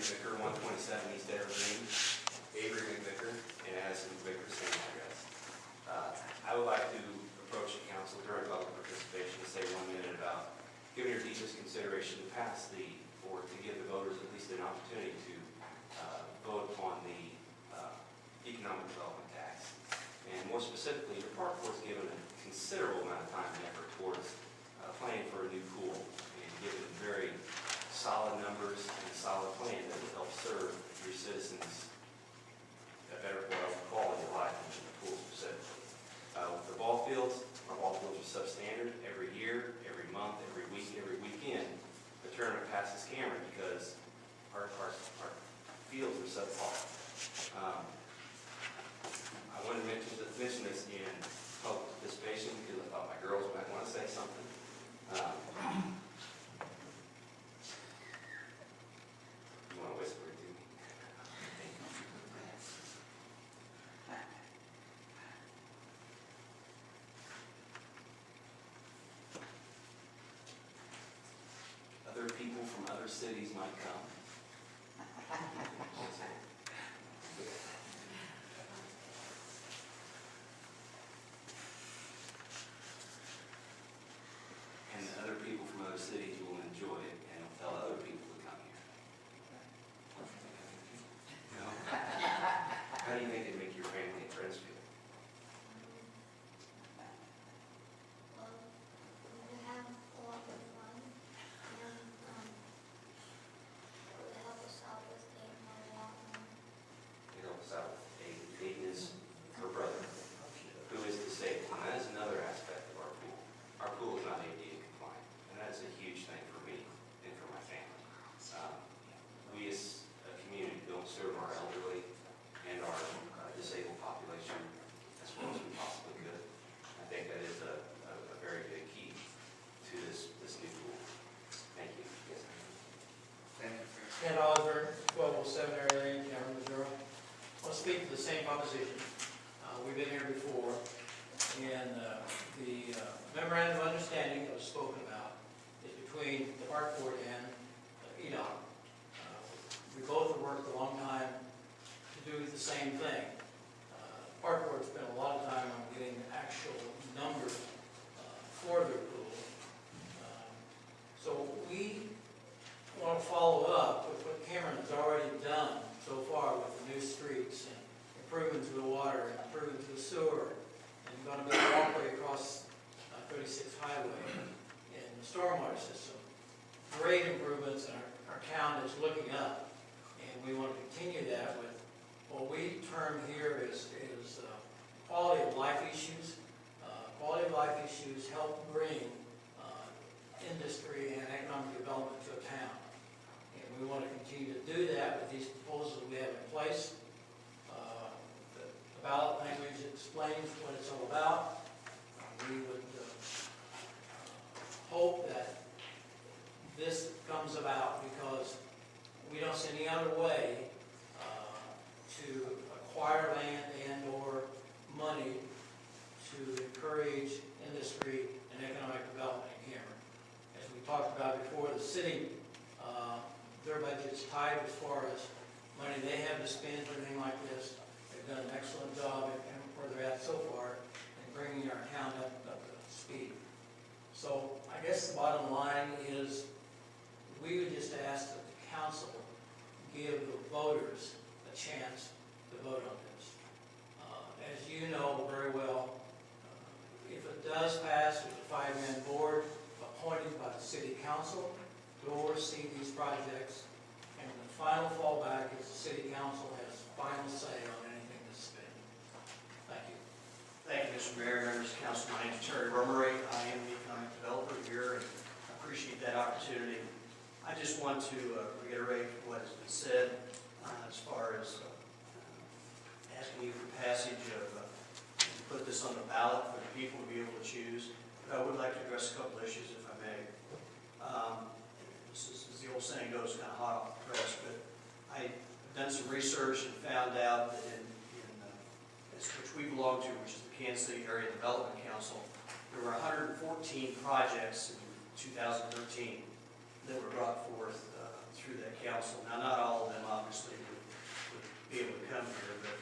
McVicker, 127 East Evergreen, Jamey McVicker, and Addison McVicker, same address. I would like to approach the council during public participation to say 1 minute about giving your deepest consideration to pass or to give the voters at least an opportunity to vote on the economic development tax. And more specifically, your park board's given a considerable amount of time and effort towards planning for a new pool and given very solid numbers and a solid plan that will help serve your citizens a better quality of life than the pool specifically. With the ball fields, our ball fields are substandard every year, every month, every week, every weekend. The tournament passes Cameron because our fields are subpar. I wanted to mention this in public participation because I thought my girls might want to say something. You want to whisper it to me? Other people from other cities might come. And other people from other cities will enjoy it and will tell other people to come here. No? How do you think it'd make your family and friends feel? We have a lot of fun, and it would help us out with Dayton a lot more. It helps out with Aiden. Aiden is her brother, who is disabled. And that is another aspect of our pool. Our pool is not ADA compliant, and that is a huge thing for me and for my family. We as a community don't serve our elderly and our disabled population as well as we possibly could. I think that is a very big key to this new pool. Thank you. Yes, Thank you. Ken Osborn, 1207 Area Lane, Cameron, Missouri. I'll speak to the same proposition. We've been here before, and the memorandum of understanding that was spoken about is between the park board and EDOC. We both have worked a long time to do the same thing. Park board spent a lot of time on getting actual numbers for their pool. So we want to follow up with what Cameron has already done so far with the new streets and improvement to the water and improvement to the sewer and going to be a walkway across 36th Highway and the stormwater system. Great improvements, and our town is looking up, and we want to continue that with what we term here is quality of life issues. Quality of life issues help bring industry and economic development to a town. And we want to continue to do that with these proposals we have in place. The ballot language explains what it's all about. We would hope that this comes about because we don't see any other way to acquire land and or money to encourage industry and economic development in Cameron. As we talked about before, the city, their budget's tight as far as money they have to spend for anything like this. They've done an excellent job and where they're at so far in bringing our town up to speed. So I guess the bottom line is we would just ask that the council give the voters a chance to vote on this. As you know very well, if it does pass, there's a 5-man board appointed by the city council to oversee these projects, and the final fallback is the city council has final say on anything that's spent. Thank you. Thank you, Mr. Mayor, members of council. My name is Terry Rumery. I am the economic developer here, and I appreciate that opportunity. I just want to reiterate what has been said as far as asking you for passage of put this on the ballot for the people to be able to choose. But I would like to address a couple issues, if I may. This is, as the old saying goes, kind of hot off the press, but I've done some research and found out that in which we belong to, which is the Kansas City Area Development Council, there were 114 projects in 2013 that were brought forth through that council. Now, not all of them obviously would be able to come here, but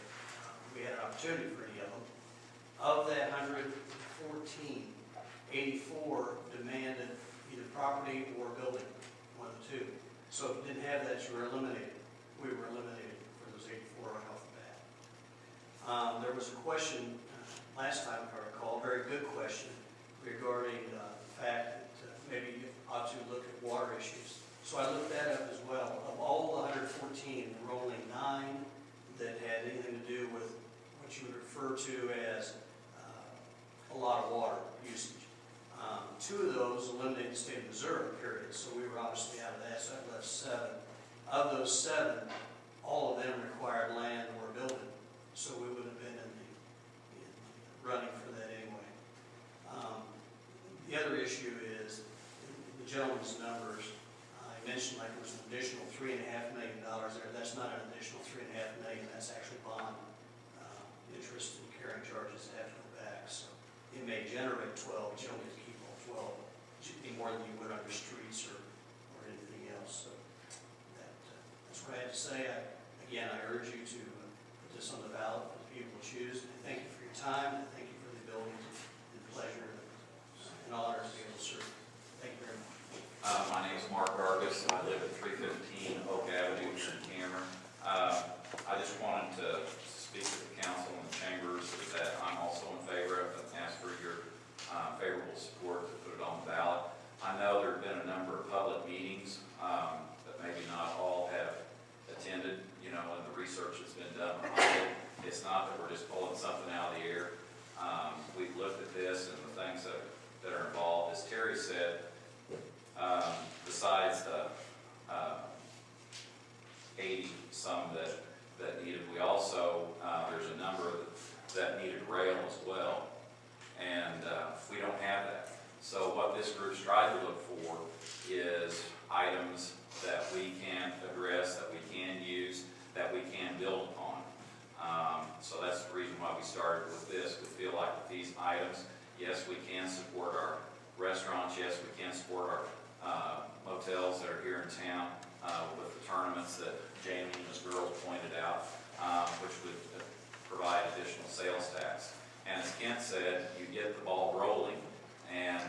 we had an opportunity for any of them. Of that 114, 84 demanded either property or building, one of the two. So if you didn't have that, you were eliminated. We were eliminated for those 84 right off the bat. There was a question last time, if I recall, a very good question regarding the fact that maybe you ought to look at water issues. So I looked that up as well. Of all the 114, there were only 9 that had anything to do with what you would refer to as a lot of water usage. 2 of those eliminated the state of Missouri, period. So we were obviously out of that, so that left 7. Of those 7, all of them required land or building. So we would have been in the running for that anyway. The other issue is the gentleman's numbers. I mentioned like there was an additional $3.5 million there. That's not an additional $3.5 million. That's actually bond interest and carrying charges that have to go back. So it may generate 12, but you don't get to keep all 12. It should be more than you would under streets or anything else. So that's what I have to say. Again, I urge you to put this on the ballot for the people to choose. And thank you for your time. And thank you for the ability and pleasure and honor to be able to serve. Thank you very much. My name is Mark Garges. I live at 315 Oak Avenue here in Cameron. I just wanted to speak to the council and the chambers that I'm also in favor of and ask for your favorable support to put it on the ballot. I know there have been a number of public meetings that maybe not all have attended, you know, and the research that's been done behind it. It's not that we're just pulling something out of the air. We've looked at this and the things that are involved. As Terry said, besides the 80-some that needed, we also, there's a number that needed rail as well. And we don't have that. So what this group's tried to look for is items that we can address, that we can use, that we can build upon. So that's the reason why we started with this. We feel like with these items, yes, we can support our restaurants, yes, we can support our motels that are here in town with the tournaments that Jamey and his girls pointed out, which would provide additional sales tax. And as Kent said, you get the ball rolling and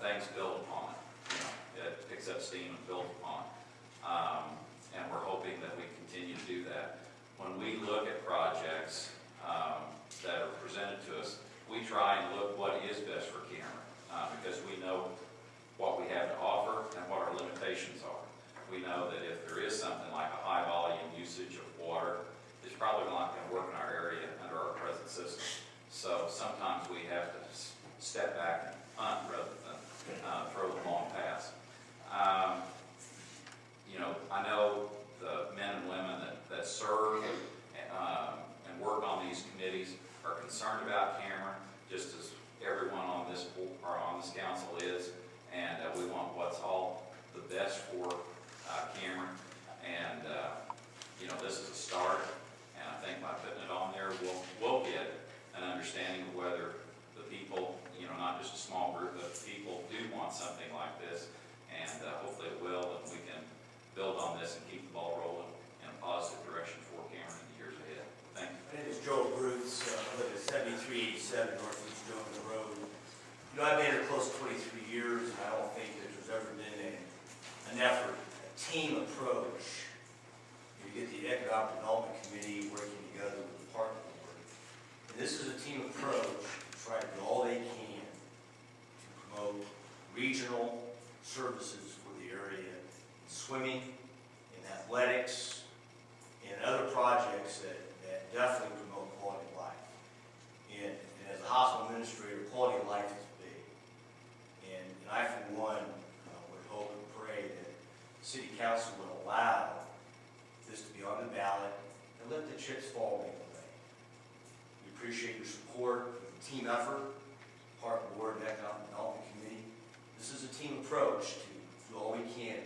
things build upon it. You know, it picks up steam and builds upon. And we're hoping that we continue to do that. When we look at projects that are presented to us, we try and look what is best for Cameron because we know what we have to offer and what our limitations are. We know that if there is something like a high volume usage of water, it's probably not going to work in our area under our present system. So sometimes we have to step back and hunt rather than throw the long pass. You know, I know the men and women that serve and work on these committees are concerned about Cameron, just as everyone on this council is, and we want what's all the best for Cameron. And you know, this is a start, and I think by putting it on there, we'll get an understanding of whether the people, you know, not just a small group, but people do want something like this, and hopefully it will, and we can build on this and keep the ball rolling in a positive direction for Cameron in the years ahead. Thank you. My name is Joe Abrutz. I live at 7387 Northeast Jones Road. You know, I've been here close to 23 years, and I don't think that there's ever been an effort, a team approach. You get the Economic Development Committee working together with the Park Board. And this is a team approach to try to do all they can to promote regional services for the area, in swimming, in athletics, and other projects that definitely promote quality of life. And as a hospital administrator, quality of life is big. And I, for one, would hope and pray that the City Council would allow this to be on the ballot and let the chips fall where they may. We appreciate your support for the team effort, Park Board and Economic Development Committee. This is a team approach to do all we can